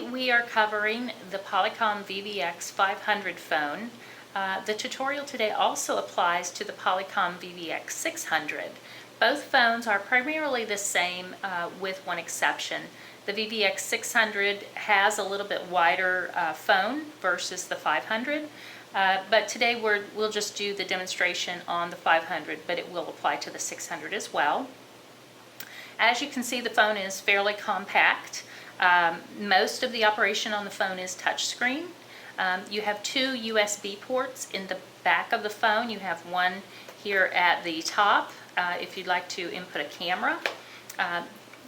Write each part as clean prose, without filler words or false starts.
We are covering the Polycom VVX500 phone. The tutorial today also applies to the Polycom VVX600. Both phones are primarily the same with one exception. The VVX600 has a little bit wider phone versus the 500, but today we'll just do the demonstration on the 500, but it will apply to the 600 as well. As you can see, the phone is fairly compact. Most of the operation on the phone is touchscreen. You have two USB ports in the back of the phone. You have one here at the top if you'd like to input a camera.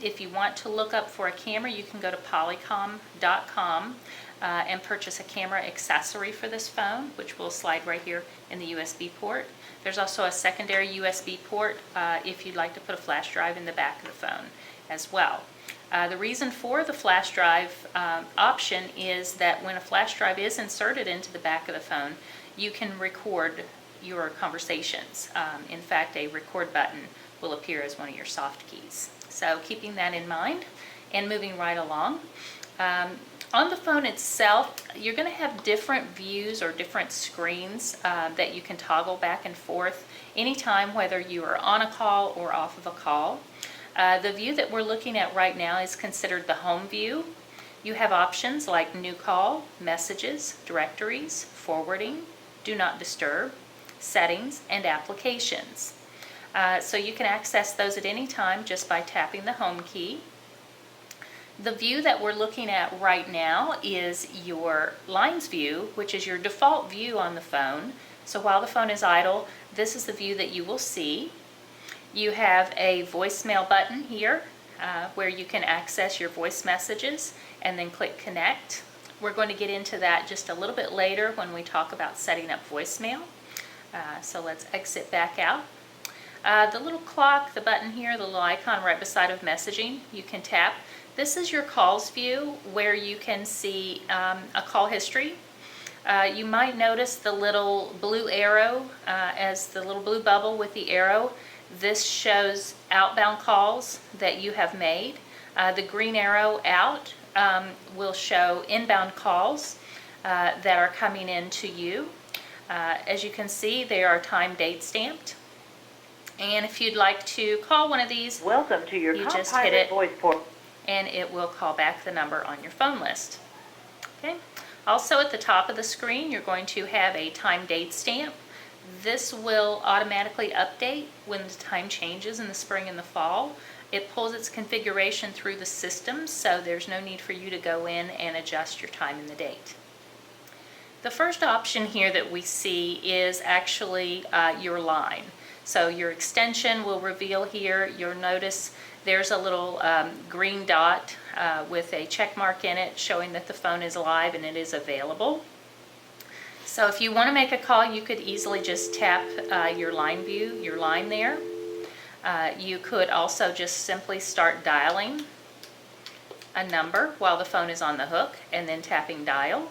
If you want to look up for a camera, you can go to polycom.com and purchase a camera accessory for this phone, which will slide right here in the USB port. There's also a secondary USB port if you'd like to put a flash drive in the back of the phone as well. The reason for the flash drive option is that when a flash drive is inserted into the back of the phone, you can record your conversations. In fact, a record button will appear as one of your soft keys. So keeping that in mind and moving right along. On the phone itself, you're going to have different views or different screens that you can toggle back and forth anytime, whether you are on a call or off of a call. The view that we're looking at right now is considered the home view. You have options like new call, messages, directories, forwarding, do not disturb, settings, and applications. So you can access those at any time just by tapping the home key. The view that we're looking at right now is your lines view, which is your default view on the phone. So while the phone is idle, this is the view that you will see. You have a voicemail button here where you can access your voice messages and then click connect. We're going to get into that just a little bit later when we talk about setting up voicemail. So let's exit back out. The little clock, the button here, the little icon right beside of messaging, you can tap. This is your calls view where you can see a call history. You might notice the little blue arrow as the little blue bubble with the arrow. This shows outbound calls that you have made. The green arrow out will show inbound calls that are coming in to you. As you can see, they are time date stamped. And if you'd like to call one of these, welcome to your you just hit it voice port, and it will call back the number on your phone list. Okay. Also at the top of the screen, you're going to have a time date stamp. This will automatically update when the time changes in the spring and the fall. It pulls its configuration through the system, so there's no need for you to go in and adjust your time and the date. The first option here that we see is actually your line. So your extension will reveal here. You'll notice there's a little green dot with a check mark in it showing that the phone is live and it is available. So if you want to make a call, you could easily just tap your line view, your line there. You could also just simply start dialing a number while the phone is on the hook and then tapping dial.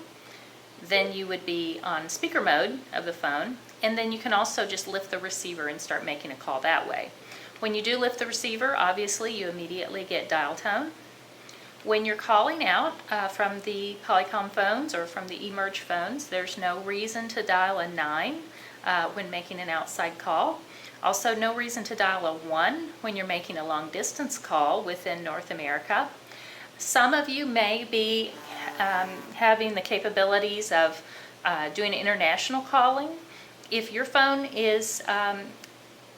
Then you would be on speaker mode of the phone, and then you can also just lift the receiver and start making a call that way. When you do lift the receiver, obviously you immediately get dial tone. When you're calling out from the Polycom phones or from the eMerge phones, there's no reason to dial a 9 when making an outside call. Also, no reason to dial a 1 when you're making a long distance call within North America. Some of you may be having the capabilities of doing international calling. If your phone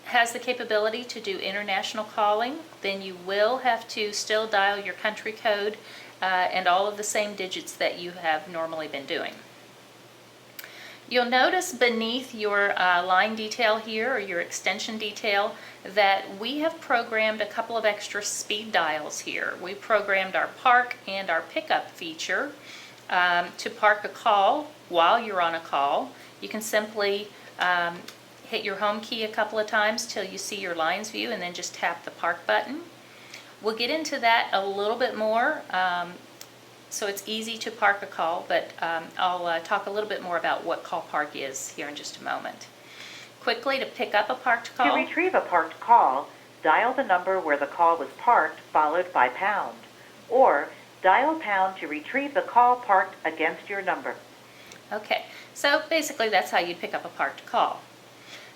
has the capability to do international calling, then you will have to still dial your country code and all of the same digits that you have normally been doing. You'll notice beneath your line detail here, or your extension detail, that we have programmed a couple of extra speed dials here. We programmed our park and our pickup feature to park a call while you're on a call. You can simply hit your home key a couple of times till you see your lines view and then just tap the park button. We'll get into that a little bit more. So it's easy to park a call, but I'll talk a little bit more about what call park is here in just a moment. Quickly, to pick up a parked call. To retrieve a parked call, dial the number where the call was parked followed by pound. Or Dial pound to retrieve the call parked against your number. Okay, so basically that's how you'd pick up a parked call.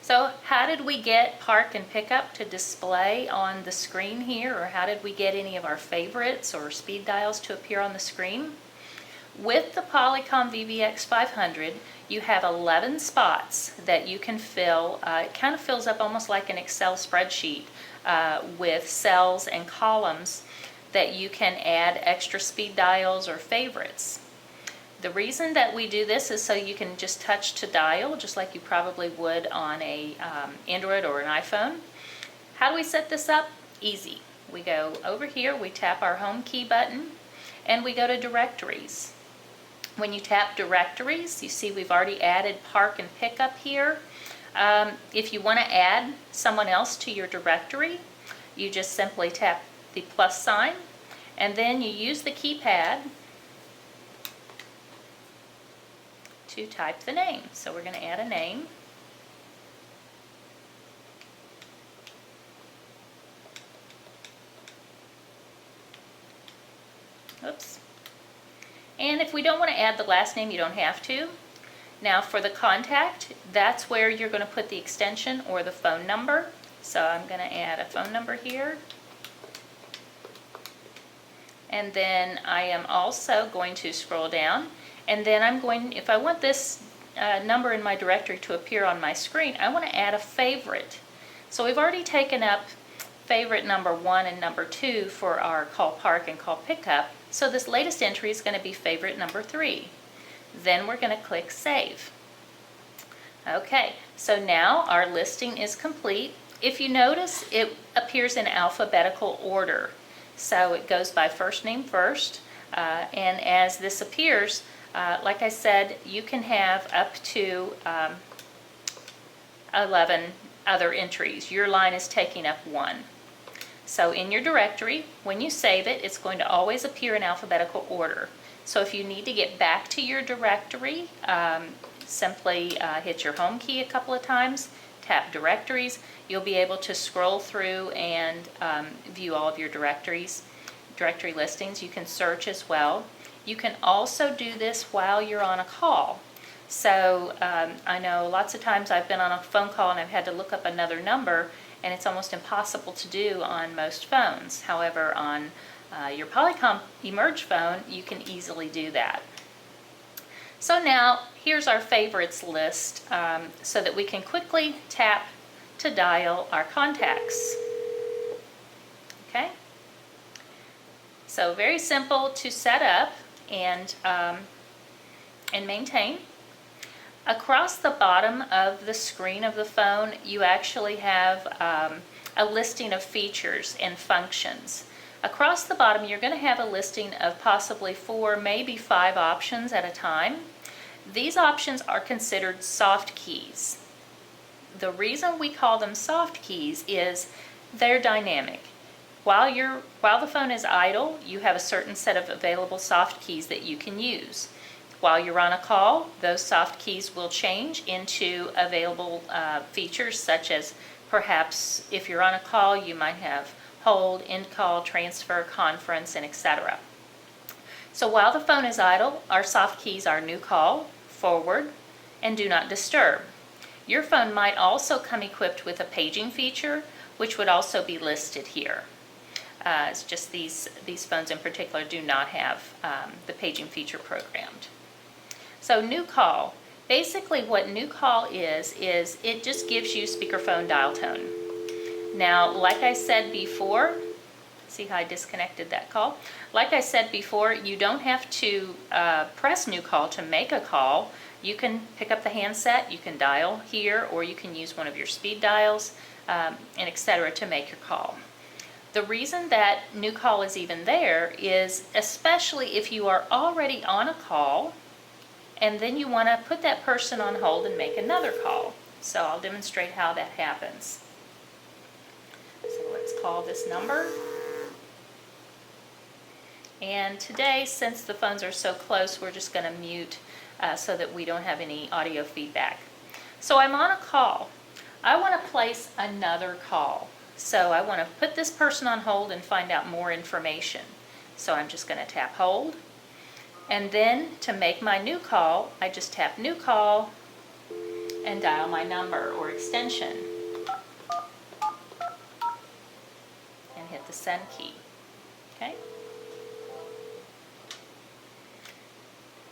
So how did we get park and pickup to display on the screen here, or how did we get any of our favorites or speed dials to appear on the screen? With the Polycom VVX500, you have 11 spots that you can fill. It kind of fills up almost like an Excel spreadsheet with cells and columns that you can add extra speed dials or favorites. The reason that we do this is so you can just touch to dial, just like you probably would on a Android or an iPhone. How do we set this up? Easy. We go over here, we tap our home key button, and we go to directories. When you tap directories, you see we've already added park and pickup here. If you want to add someone else to your directory, you just simply tap the plus sign, and then you use the keypad to type the name. So we're going to add a name. Oops. And if we don't want to add the last name, you don't have to. Now for the contact, that's where you're going to put the extension or the phone number. So I'm going to add a phone number here. And then I am also going to scroll down, and then I'm going, if I want this number in my directory to appear on my screen, I want to add a favorite. So we've already taken up favorite number 1 and number 2 for our call park and call pickup. So this latest entry is going to be favorite number 3. Then we're going to click Save. Okay, so now our listing is complete. If you notice, it appears in alphabetical order. So it goes by first name first, and as this appears, like I said, you can have up to 11 other entries. Your line is taking up 1. So in your directory, when you save it, it's going to always appear in alphabetical order. So if you need to get back to your directory, simply hit your home key a couple of times, tap directories. You'll be able to scroll through and view all of your directory listings. You can search as well. You can also do this while you're on a call. So I know lots of times I've been on a phone call and I've had to look up another number, and it's almost impossible to do on most phones. However, on your Polycom Emerge phone, you can easily do that. So now here's our favorites list so that we can quickly tap to dial our contacts. Okay? So very simple to set up and maintain. Across the bottom of the screen of the phone, you actually have a listing of features and functions. Across the bottom, you're going to have a listing of possibly 4, maybe 5 options at a time. These options are considered soft keys. The reason we call them soft keys is they're dynamic. While the phone is idle, you have a certain set of available soft keys that you can use. While you're on a call, those soft keys will change into available features, such as perhaps if you're on a call, you might have hold, end call, transfer, conference, and etc. So while the phone is idle, our soft keys are new call, forward, and do not disturb. Your phone might also come equipped with a paging feature, which would also be listed here. It's just these phones in particular do not have the paging feature programmed. So new call, basically what new call is it just gives you speakerphone dial tone. Now, like I said before, see how I disconnected that call? Like I said before, you don't have to press new call to make a call. You can pick up the handset, you can dial here, or you can use one of your speed dials, and etc. to make your call. The reason that new call is even there is especially if you are already on a call and then you want to put that person on hold and make another call. So I'll demonstrate how that happens. So let's call this number. And today, since the phones are so close, we're just going to mute so that we don't have any audio feedback. So I'm on a call. I want to place another call. So I want to put this person on hold and find out more information. So I'm just going to tap hold. And then to make my new call, I just tap new call and dial my number or extension and hit the send key. Okay.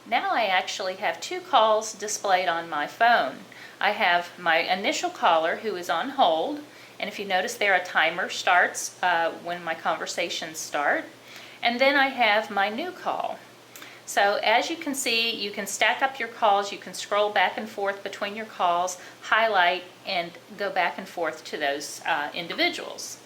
Now I actually have two calls displayed on my phone. I have my initial caller who is on hold, and if you notice there, a timer starts when my conversations start. And then I have my new call. So as you can see, you can stack up your calls, you can scroll back and forth between your calls, highlight, and go back and forth to those individuals.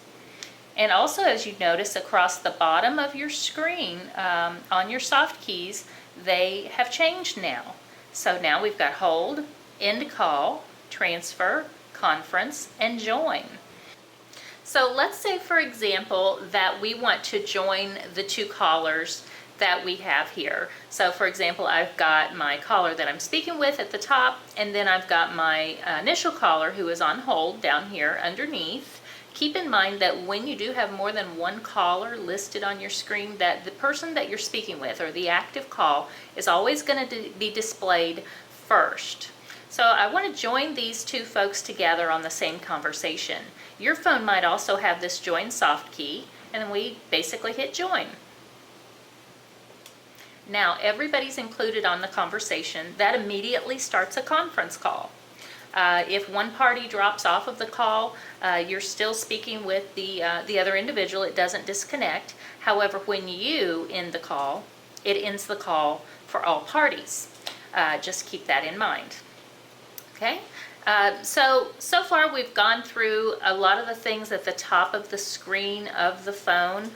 And also, as you notice across the bottom of your screen on your soft keys, they have changed now. So now we've got hold, end call, transfer, conference, and join. So let's say, for example, that we want to join the two callers that we have here. So for example, I've got my caller that I'm speaking with at the top, and then I've got my initial caller who is on hold down here underneath. Keep in mind that when you do have more than one caller listed on your screen, that the person that you're speaking with, or the active call, is always going to be displayed first. So I want to join these two folks together on the same conversation. Your phone might also have this join soft key, and then we basically hit join. Now everybody's included on the conversation. That immediately starts a conference call. If one party drops off of the call, you're still speaking with the other individual. It doesn't disconnect. However, when you end the call, it ends the call for all parties. Just keep that in mind. Okay? So far we've gone through a lot of the things at the top of the screen of the phone.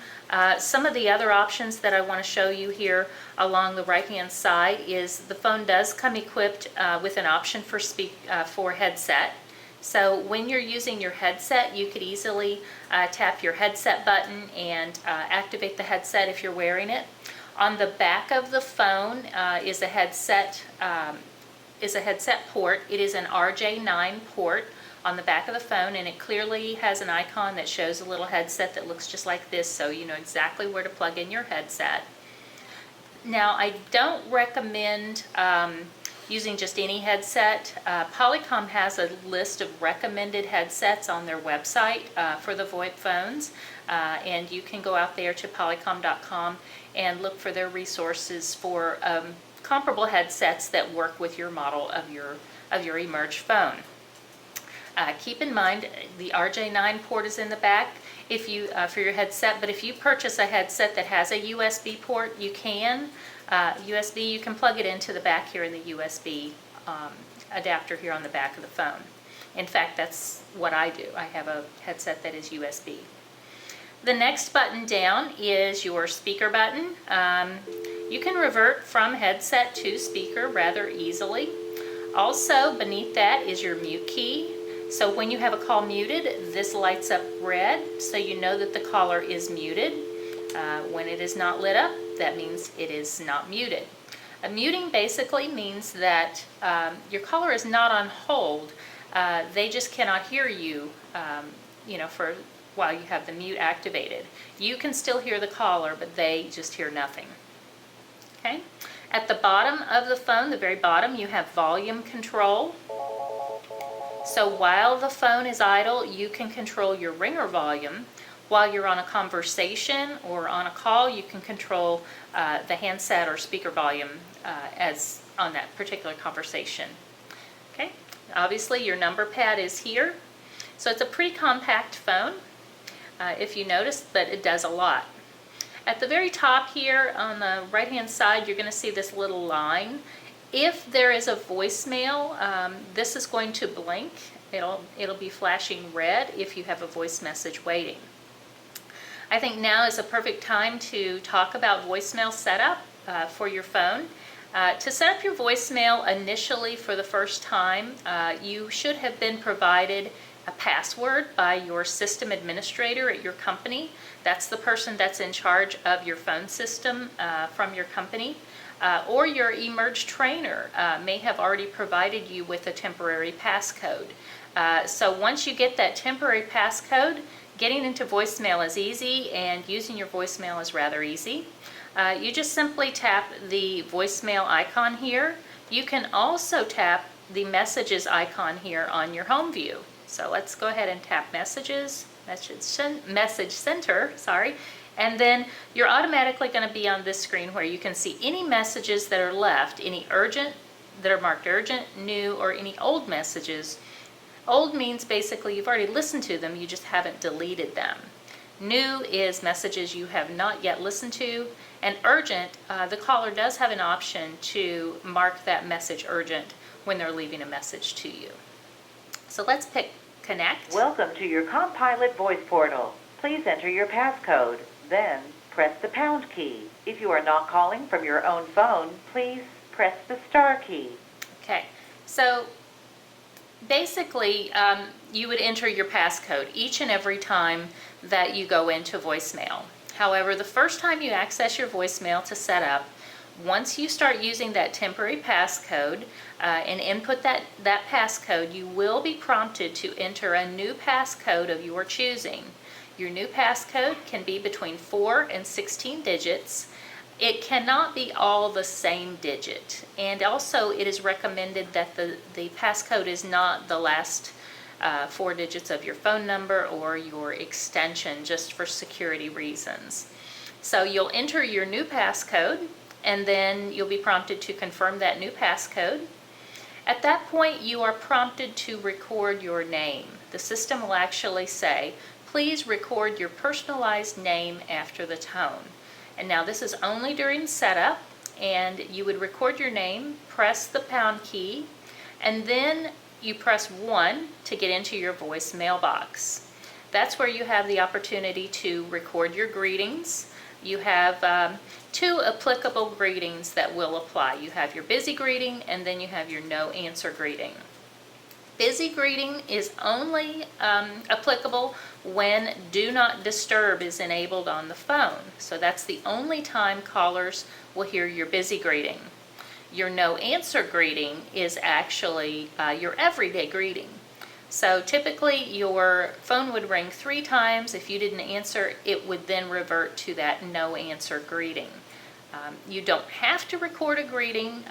Some of the other options that I want to show you here along the right hand side is the phone does come equipped with an option for headset. So when you're using your headset, you could easily tap your headset button and activate the headset if you're wearing it. On the back of the phone is a headset port. It is an RJ9 port on the back of the phone, and it clearly has an icon that shows a little headset that looks just like this, so you know exactly where to plug in your headset. Now, I don't recommend using just any headset. Polycom has a list of recommended headsets on their website for the VoIP phones, and you can go out there to polycom.com and look for their resources for comparable headsets that work with your model of your Emerge phone. Keep in mind the RJ9 port is in the back if you for your headset, but if you purchase a headset that has a USB port, you can plug it into the back here in the USB adapter here on the back of the phone. In fact, that's what I do. I have a headset that is USB. The next button down is your speaker button. You can revert from headset to speaker rather easily. Also, beneath that is your mute key. So when you have a call muted, this lights up red, so you know that the caller is muted. When it is not lit up, that means it is not muted. Muting basically means that your caller is not on hold. They just cannot hear you, for while you have the mute activated. You can still hear the caller, but they just hear nothing. Okay? At the bottom of the phone, the very bottom, you have volume control. So while the phone is idle, you can control your ringer volume. While you're on a conversation or on a call, you can control the handset or speaker volume as on that particular conversation. Okay, obviously your number pad is here. So it's a pretty compact phone. If you notice that it does a lot. At the very top here on the right hand side, you're going to see this little line. If there is a voicemail, this is going to blink. It'll be flashing red if you have a voice message waiting. I think now is a perfect time to talk about voicemail setup for your phone. To set up your voicemail initially for the first time, you should have been provided a password by your system administrator at your company. That's the person that's in charge of your phone system from your company. Or your Emerge trainer may have already provided you with a temporary passcode. So once you get that temporary passcode, Getting into voicemail is easy, and using your voicemail is rather easy. You just simply tap the voicemail icon here. You can also tap the messages icon here on your home view. So let's go ahead and tap message center, and then you're automatically going to be on this screen where you can see any messages that are left, any urgent, that are marked urgent, new, or any old messages. Old means basically you've already listened to them, you just haven't deleted them. New is messages you have not yet listened to, and urgent, the caller does have an option to mark that message urgent when they're leaving a message to you. So let's pick Connect. Welcome to your Compilot voice portal. Please enter your passcode, then press the pound key. If you are not calling from your own phone, please press the star key. Okay, so basically you would enter your passcode each and every time that you go into voicemail. However, the first time you access your voicemail to set up, once you start using that temporary passcode and input that passcode, you will be prompted to enter a new passcode of your choosing. Your new passcode can be between 4 and 16 digits. It cannot be all the same digit. And also it is recommended that the passcode is not the last 4 digits of your phone number or your extension, just for security reasons. So you'll enter your new passcode, and then you'll be prompted to confirm that new passcode. At that point, you are prompted to record your name. The system will actually say, please record your personalized name after the tone. And now this is only during setup, and you would record your name, press the pound key, and then you press 1 to get into your voicemail box. That's where you have the opportunity to record your greetings. You have 2 applicable greetings that will apply. You have your busy greeting, and then you have your no answer greeting. Busy greeting is only applicable when do not disturb is enabled on the phone. So that's the only time callers will hear your busy greeting. Your no answer greeting is actually your everyday greeting. So typically your phone would ring 3 times. If you didn't answer, it would then revert to that no answer greeting. You don't have to record a greeting.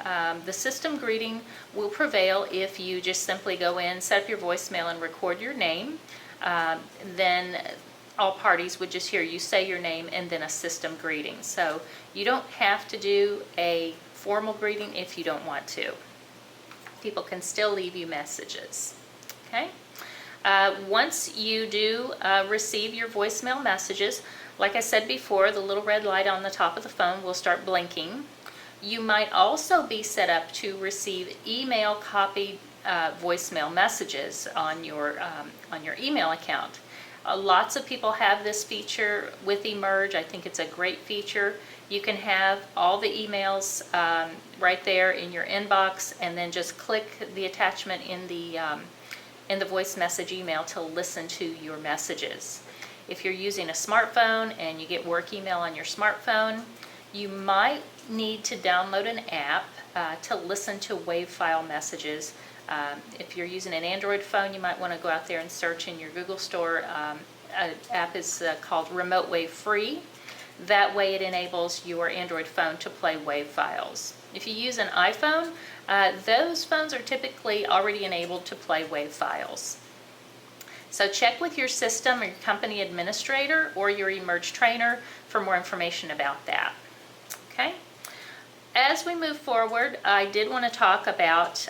The system greeting will prevail if you just simply go in, set up your voicemail, and record your name. Then all parties would just hear you say your name and then a system greeting. So you don't have to do a formal greeting if you don't want to. People can still leave you messages. Okay? Once you do receive your voicemail messages, like I said before, the little red light on the top of the phone will start blinking. You might also be set up to receive email copied voicemail messages on your email account. Lots of people have this feature with Emerge. I think it's a great feature. You can have all the emails right there in your inbox, and then just click the attachment in the voice message email to listen to your messages. If you're using a smartphone and you get work email on your smartphone, you might need to download an app to listen to WAV file messages. If you're using an Android phone, you might want to go out there and search in your Google Store. An app is called Remote Wave Free. That way it enables your Android phone to play WAV files. If you use an iPhone, those phones are typically already enabled to play WAV files. So check with your system or your company administrator or your Emerge trainer for more information about that. Okay? As we move forward, I did want to talk about,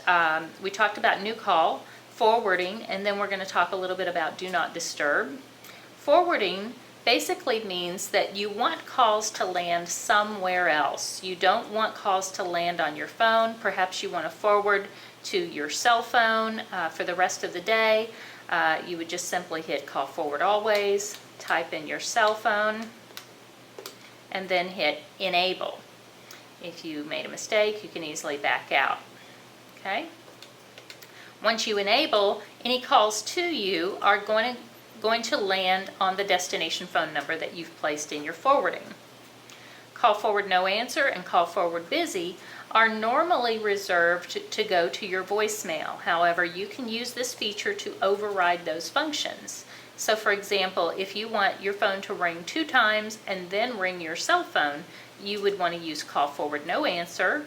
we talked about new call, forwarding, and then we're going to talk a little bit about do not disturb. Forwarding basically means that you want calls to land somewhere else. You don't want calls to land on your phone. Perhaps you want to forward to your cell phone for the rest of the day. You would just simply hit call forward always, type in your cell phone, and then hit enable. If you made a mistake, you can easily back out. Okay? Once you enable, any calls to you are going to land on the destination phone number that you've placed in your forwarding. Call forward no answer and call forward busy are normally reserved to go to your voicemail. However, you can use this feature to override those functions. So for example, if you want your phone to ring 2 times and then ring your cell phone, you would want to use call forward no answer,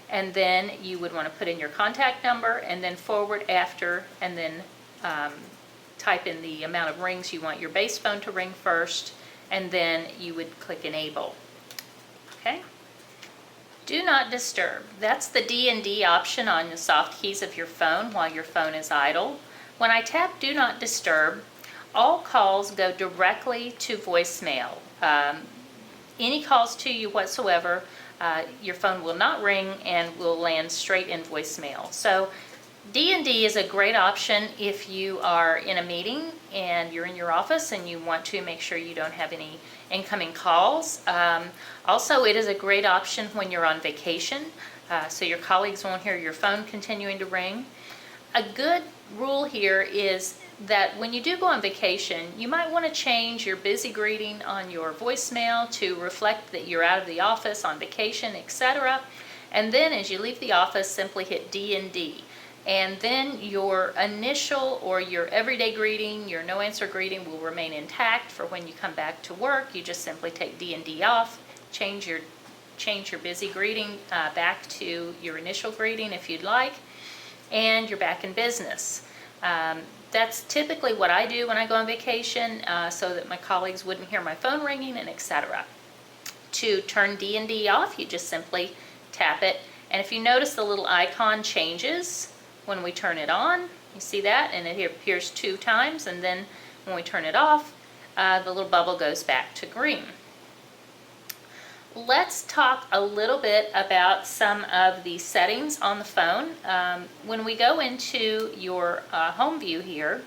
and then you would want to put in your contact number and then forward after, and then type in the amount of rings you want your base phone to ring first, and then you would click enable. Okay? Do not disturb. That's the D&D option on the soft keys of your phone while your phone is idle. When I tap do not disturb, all calls go directly to voicemail. Any calls to you whatsoever, your phone will not ring and will land straight in voicemail. So D&D is a great option if you are in a meeting and you're in your office and you want to make sure you don't have any incoming calls. Also, it is a great option when you're on vacation, so your colleagues won't hear your phone continuing to ring. A good rule here is that when you do go on vacation, you might want to change your busy greeting on your voicemail to reflect that you're out of the office on vacation, etc. And then as you leave the office, simply hit D&D. And then your initial or your everyday greeting, your no answer greeting, will remain intact for when you come back to work. You just simply take D&D off, change your busy greeting back to your initial greeting if you'd like, and you're back in business. That's typically what I do when I go on vacation, so that my colleagues wouldn't hear my phone ringing, and etc. To turn D&D off, you just simply tap it, and if you notice the little icon changes when we turn it on, you see that, and it appears 2 times, and then when we turn it off, the little bubble goes back to green. Let's talk a little bit about some of the settings on the phone. When we go into your home view here,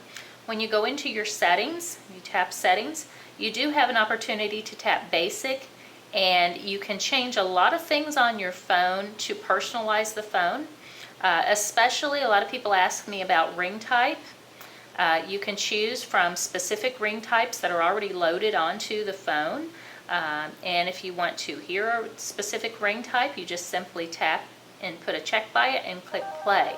when you go into your settings, you tap settings, you do have an opportunity to tap basic, and you can change a lot of things on your phone to personalize the phone. Especially, a lot of people ask me about ring type. You can choose from specific ring types that are already loaded onto the phone. And if you want to hear a specific ring type, you just simply tap and put a check by it and click play.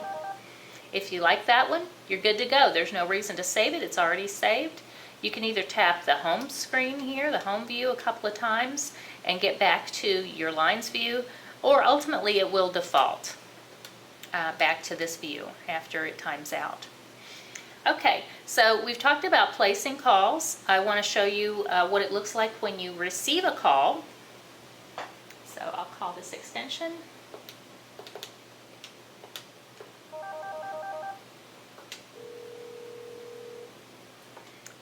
If you like that one, you're good to go. There's no reason to save it. It's already saved. You can either tap the home screen here, the home view, a couple of times and get back to your lines view, or ultimately it will default back to this view after it times out. Okay, so we've talked about placing calls. I want to show you what it looks like when you receive a call. So I'll call this extension.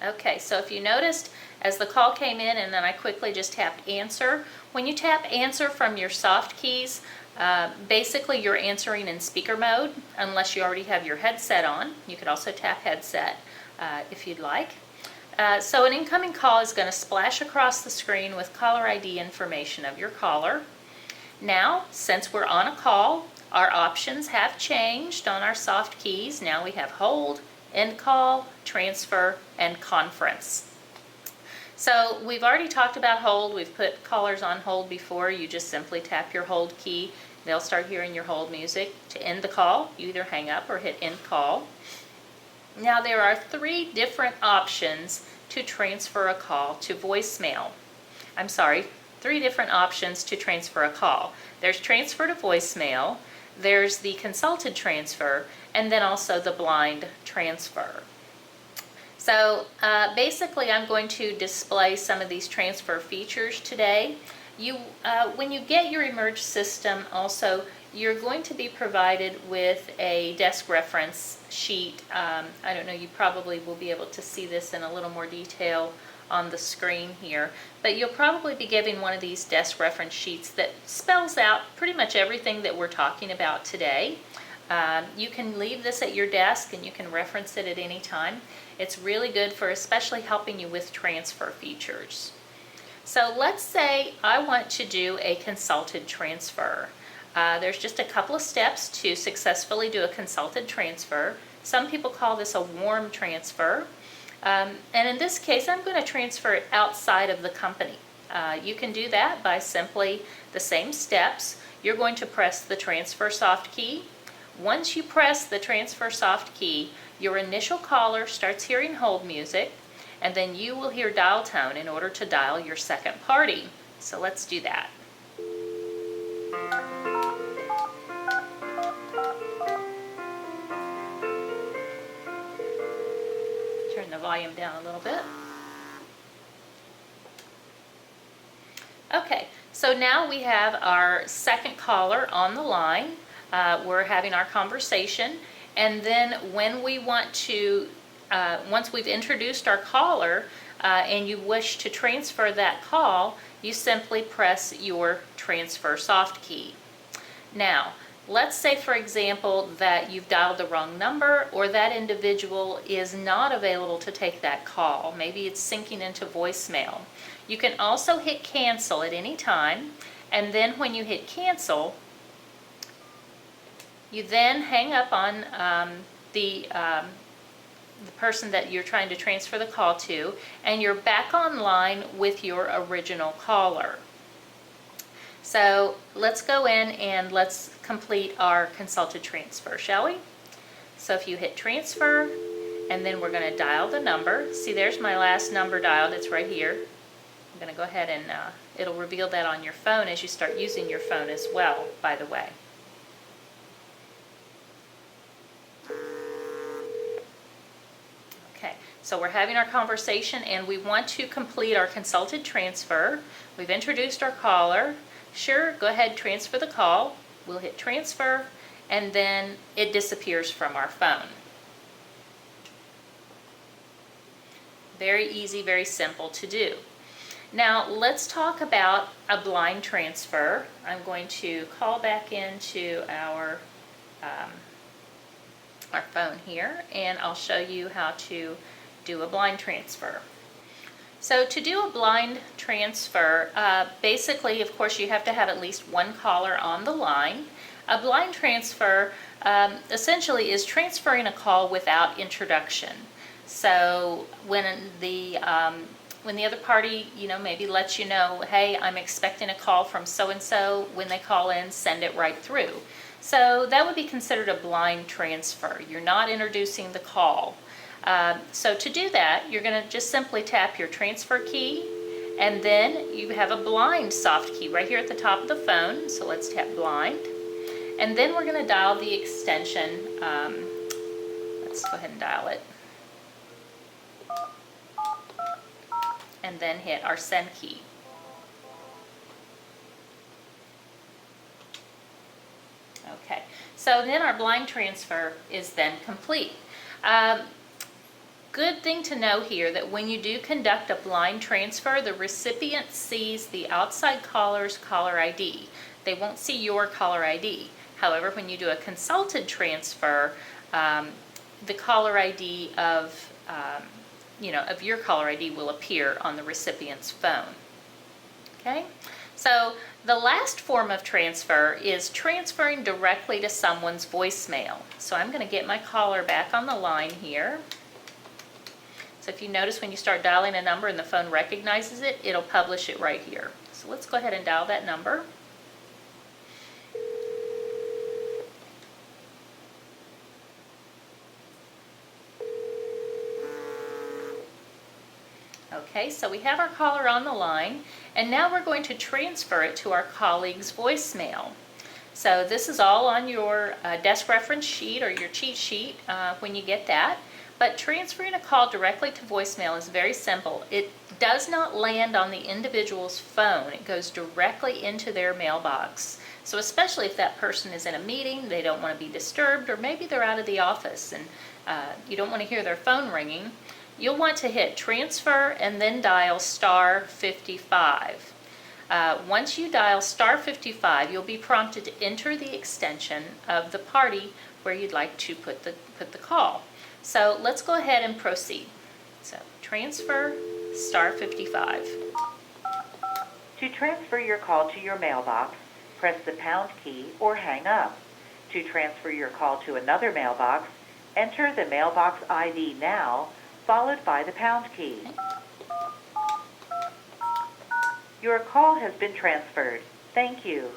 Okay, so if you noticed, as the call came in and then I quickly just tapped answer, when you tap answer from your soft keys, basically you're answering in speaker mode unless you already have your headset on. You could also tap headset if you'd like. So an incoming call is going to splash across the screen with caller ID information of your caller. Now, since we're on a call, our options have changed on our soft keys. Now we have hold, end call, transfer, and conference. So we've already talked about hold. We've put callers on hold before. You just simply tap your hold key. They'll start hearing your hold music. To end the call, you either hang up or hit end call. Now there are 3 different options to transfer a call to voicemail. 3 different options to transfer a call. There's transfer to voicemail, there's the consulted transfer, and then also the blind transfer. So basically I'm going to display some of these transfer features today. When you get your eMERGE system also, you're going to be provided with a desk reference sheet. I don't know, you probably will be able to see this in a little more detail on the screen here, but you'll probably be given one of these desk reference sheets that spells out pretty much everything that we're talking about today. You can leave this at your desk and you can reference it at any time. It's really good for especially helping you with transfer features. So let's say I want to do a consulted transfer. There's just a couple of steps to successfully do a consulted transfer. Some people call this a warm transfer. And in this case, I'm going to transfer it outside of the company. You can do that by simply the same steps. You're going to press the transfer soft key. Once you press the transfer soft key, your initial caller starts hearing hold music. and then you will hear dial tone in order to dial your second party. So let's do that. Turn the volume down a little bit. Okay, so now we have our second caller on the line. We're having our conversation, and then when we want to, once we've introduced our caller and you wish to transfer that call, you simply press your transfer soft key. Now, let's say, for example, that you've dialed the wrong number, or that individual is not available to take that call. Maybe it's syncing into voicemail. You can also hit cancel at any time, and then when you hit cancel, you then hang up on the person that you're trying to transfer the call to, and you're back online with your original caller. So let's go in and let's complete our consulted transfer, shall we? So if you hit transfer, and then we're going to dial the number. See, there's my last number dialed. It's right here. I'm going to go ahead and it'll reveal that on your phone as you start using your phone as well, by the way. Okay, so we're having our conversation and we want to complete our consulted transfer. We've introduced our caller. Sure, go ahead, transfer the call. We'll hit transfer, and then it disappears from our phone. Very easy, very simple to do. Now let's talk about a blind transfer. I'm going to call back into our phone here, and I'll show you how to do a blind transfer. So to do a blind transfer, basically, of course, you have to have at least one caller on the line. A blind transfer essentially is transferring a call without introduction. So when the other party, maybe lets you know, hey, I'm expecting a call from so-and-so, when they call in, send it right through. So that would be considered a blind transfer. You're not introducing the call. So to do that, you're going to just simply tap your transfer key, and then you have a blind soft key right here at the top of the phone. So let's tap blind, and then we're going to dial the extension. Let's go ahead and dial it, and then hit our send key. Okay, so then our blind transfer is then complete. Good thing to know here that when you do conduct a blind transfer, the recipient sees the outside caller's caller ID. They won't see your caller ID. However, when you do a consulted transfer, the caller ID of your caller ID will appear on the recipient's phone. Okay, so the last form of transfer is transferring directly to someone's voicemail. So I'm going to get my caller back on the line here. So if you notice, when you start dialing a number and the phone recognizes it, it'll publish it right here. So let's go ahead and dial that number. Okay, so we have our caller on the line, and now we're going to transfer it to our colleague's voicemail. So this is all on your desk reference sheet or your cheat sheet when you get that. But transferring a call directly to voicemail is very simple. It does not land on the individual's phone. It goes directly into their mailbox. So especially if that person is in a meeting, they don't want to be disturbed, or maybe they're out of the office and you don't want to hear their phone ringing, you'll want to hit transfer and then dial *55. Once you dial *55, you'll be prompted to enter the extension of the party where you'd like to put the call. So let's go ahead and proceed. So transfer *55. To transfer your call to your mailbox, press the pound key or hang up. To transfer your call to another mailbox, enter the mailbox ID now, followed by the pound key. Your call has been transferred. Thank you.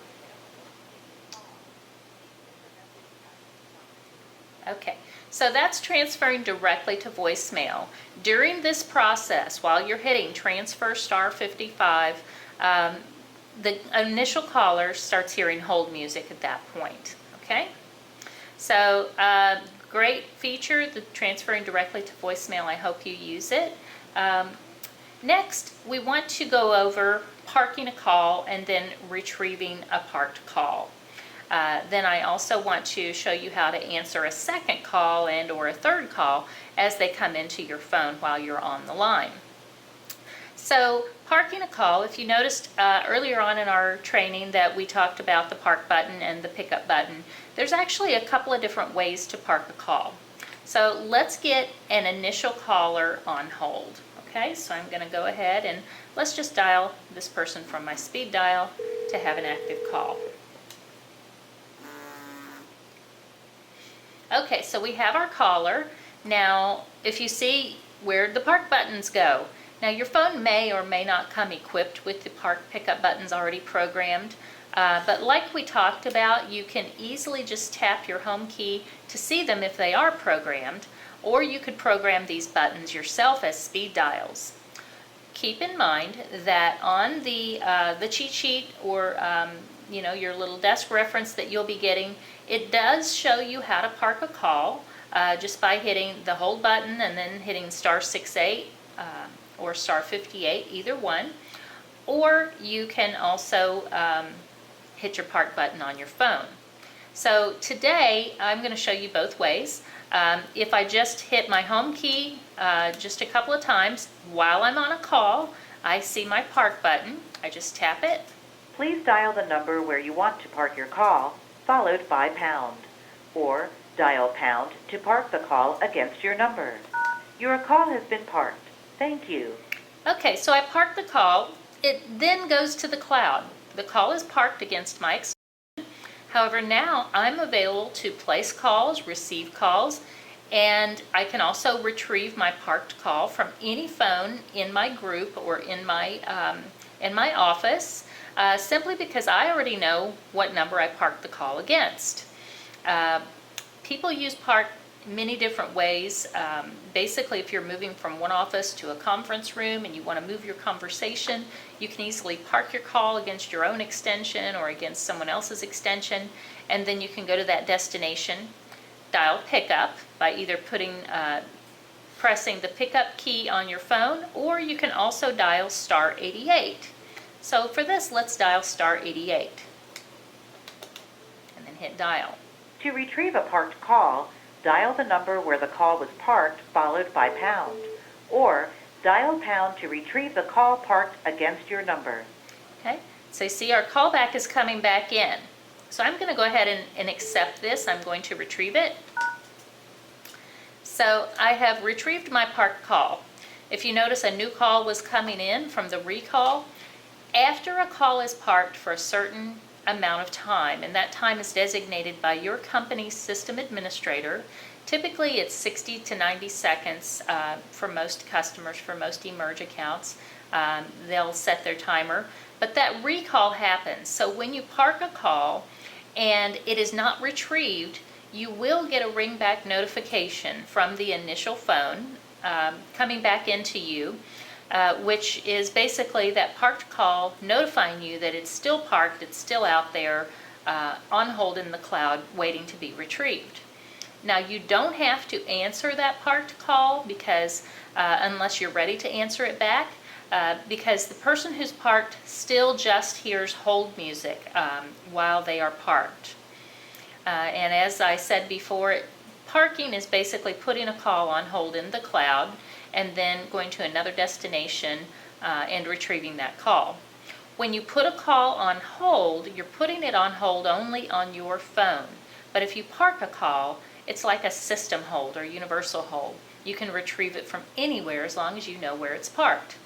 Okay, so that's transferring directly to voicemail. During this process, while you're hitting transfer star 55, the initial caller starts hearing hold music at that point, okay? So, great feature, the transferring directly to voicemail. I hope you use it. Next, we want to go over parking a call and then retrieving a parked call. Then I also want to show you how to answer a second call and or a third call as they come into your phone while you're on the line. So parking a call, if you noticed earlier on in our training that we talked about the park button and the pickup button, there's actually a couple of different ways to park a call. So let's get an initial caller on hold. Okay, so I'm going to go ahead and let's just dial this person from my speed dial to have an active call. Okay, so we have our caller. Now, if you see where the park buttons go, now your phone may or may not come equipped with the park pickup buttons already programmed, but like we talked about, you can easily just tap your home key to see them if they are programmed, or you could program these buttons yourself as speed dials. Keep in mind that on the cheat sheet or your little desk reference that you'll be getting, it does show you how to park a call just by hitting the hold button and then hitting star 68 or star 58, either one. Or you can also hit your park button on your phone. So today I'm going to show you both ways. If I just hit my home key just a couple of times while I'm on a call, I see my park button. I just tap it. Please dial the number where you want to park your call, followed by pound, or dial pound to park the call against your number. Your call has been parked. Thank you. Okay, so I parked the call. It then goes to the cloud. The call is parked against my extension. However, now I'm available to place calls, receive calls, and I can also retrieve my parked call from any phone in my group or in my office, simply because I already know what number I parked the call against. People use park many different ways. Basically, if you're moving from one office to a conference room and you want to move your conversation, you can easily park your call against your own extension or against someone else's extension, and then you can go to that destination, dial pickup by either pressing the pickup key on your phone, or you can also dial star 88. So for this, let's dial star 88 and then hit dial. To retrieve a parked call, dial the number where the call was parked, followed by pound, or dial pound to retrieve the call parked against your number. Okay, so you see our callback is coming back in. So I'm going to go ahead and accept this. I'm going to retrieve it. So I have retrieved my parked call. If you notice, a new call was coming in from the recall. After a call is parked for a certain amount of time, and that time is designated by your company's system administrator. Typically it's 60 to 90 seconds for most customers, for most eMERGE accounts. They'll set their timer, but that recall happens. So when you park a call and it is not retrieved, you will get a ringback notification from the initial phone coming back into you, which is basically that parked call notifying you that it's still parked, it's still out there on hold in the cloud waiting to be retrieved. Now you don't have to answer that parked call because unless you're ready to answer it back, because the person who's parked still just hears hold music while they are parked. And as I said before, parking is basically putting a call on hold in the cloud and then going to another destination and retrieving that call. When you put a call on hold, you're putting it on hold only on your phone. But if you park a call, it's like a system hold or universal hold. You can retrieve it from anywhere as long as you know where it's parked.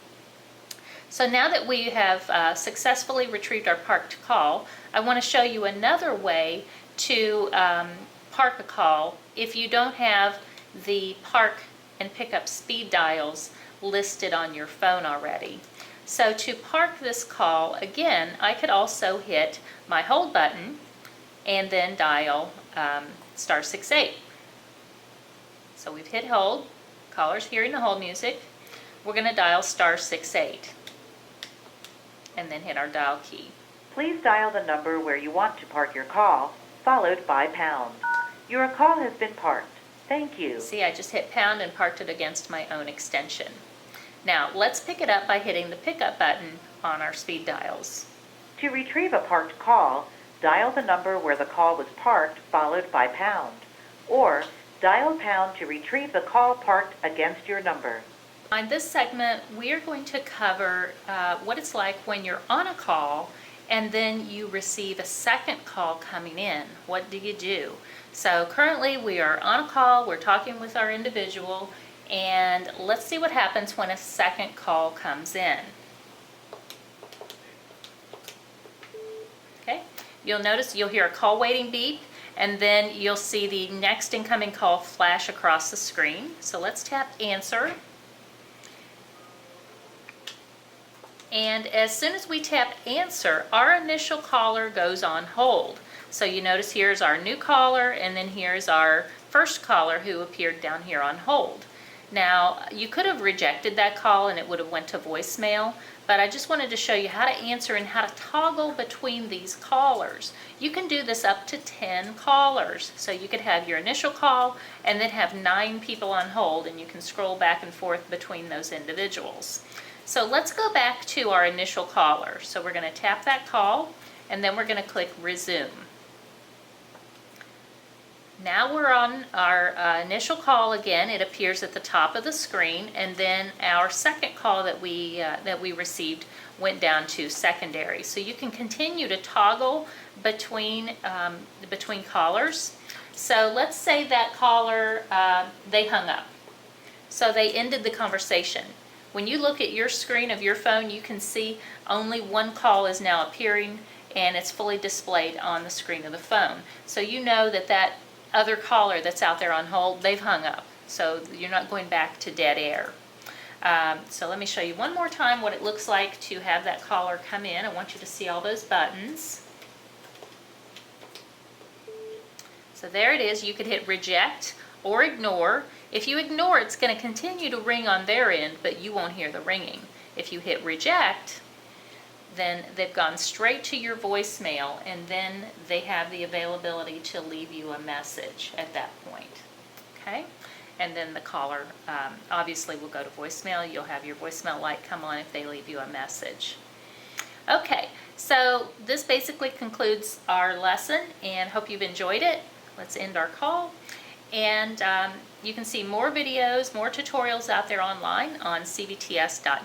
So now that we have successfully retrieved our parked call, I want to show you another way to park a call if you don't have the park and pickup speed dials listed on your phone already. So to park this call, again, I could also hit my hold button and then dial star 68. So we've hit hold. Caller's hearing the hold music. We're going to dial *68 and then hit our dial key. Please dial the number where you want to park your call, followed by pound. Your call has been parked. Thank you. See, I just hit pound and parked it against my own extension. Now, let's pick it up by hitting the pickup button on our speed dials. To retrieve a parked call, dial the number where the call was parked, followed by pound. Or dial pound to retrieve the call parked against your number. On this segment, we are going to cover what it's like when you're on a call and then you receive a second call coming in. What do you do? So currently we are on a call, we're talking with our individual, and let's see what happens when a second call comes in. Okay, you'll notice you'll hear a call waiting beep, and then you'll see the next incoming call flash across the screen. So let's tap answer. And as soon as we tap answer, our initial caller goes on hold. So you notice here's our new caller, and then here's our first caller who appeared down here on hold. Now, you could have rejected that call and it would have went to voicemail, but I just wanted to show you how to answer and how to toggle between these callers. You can do this up to 10 callers. So you could have your initial call and then have 9 people on hold, and you can scroll back and forth between those individuals. So let's go back to our initial caller. So we're going to tap that call, and then we're going to click resume. Now we're on our initial call again. It appears at the top of the screen, and then our second call that we received went down to secondary. So you can continue to toggle between callers. So let's say that caller, they hung up. So they ended the conversation. When you look at your screen of your phone, you can see only one call is now appearing, and it's fully displayed on the screen of the phone. So you know that that other caller that's out there on hold, they've hung up. So you're not going back to dead air. So let me show you one more time what it looks like to have that caller come in. I want you to see all those buttons. So there it is. You could hit reject or ignore. If you ignore, it's going to continue to ring on their end, but you won't hear the ringing. If you hit reject, then they've gone straight to your voicemail, and then they have the availability to leave you a message at that point. Okay? And then the caller obviously will go to voicemail. You'll have your voicemail light come on if they leave you a message. Okay, so this basically concludes our lesson, and hope you've enjoyed it. Let's end our call. And you can see more videos, more tutorials out there online on cvts.net.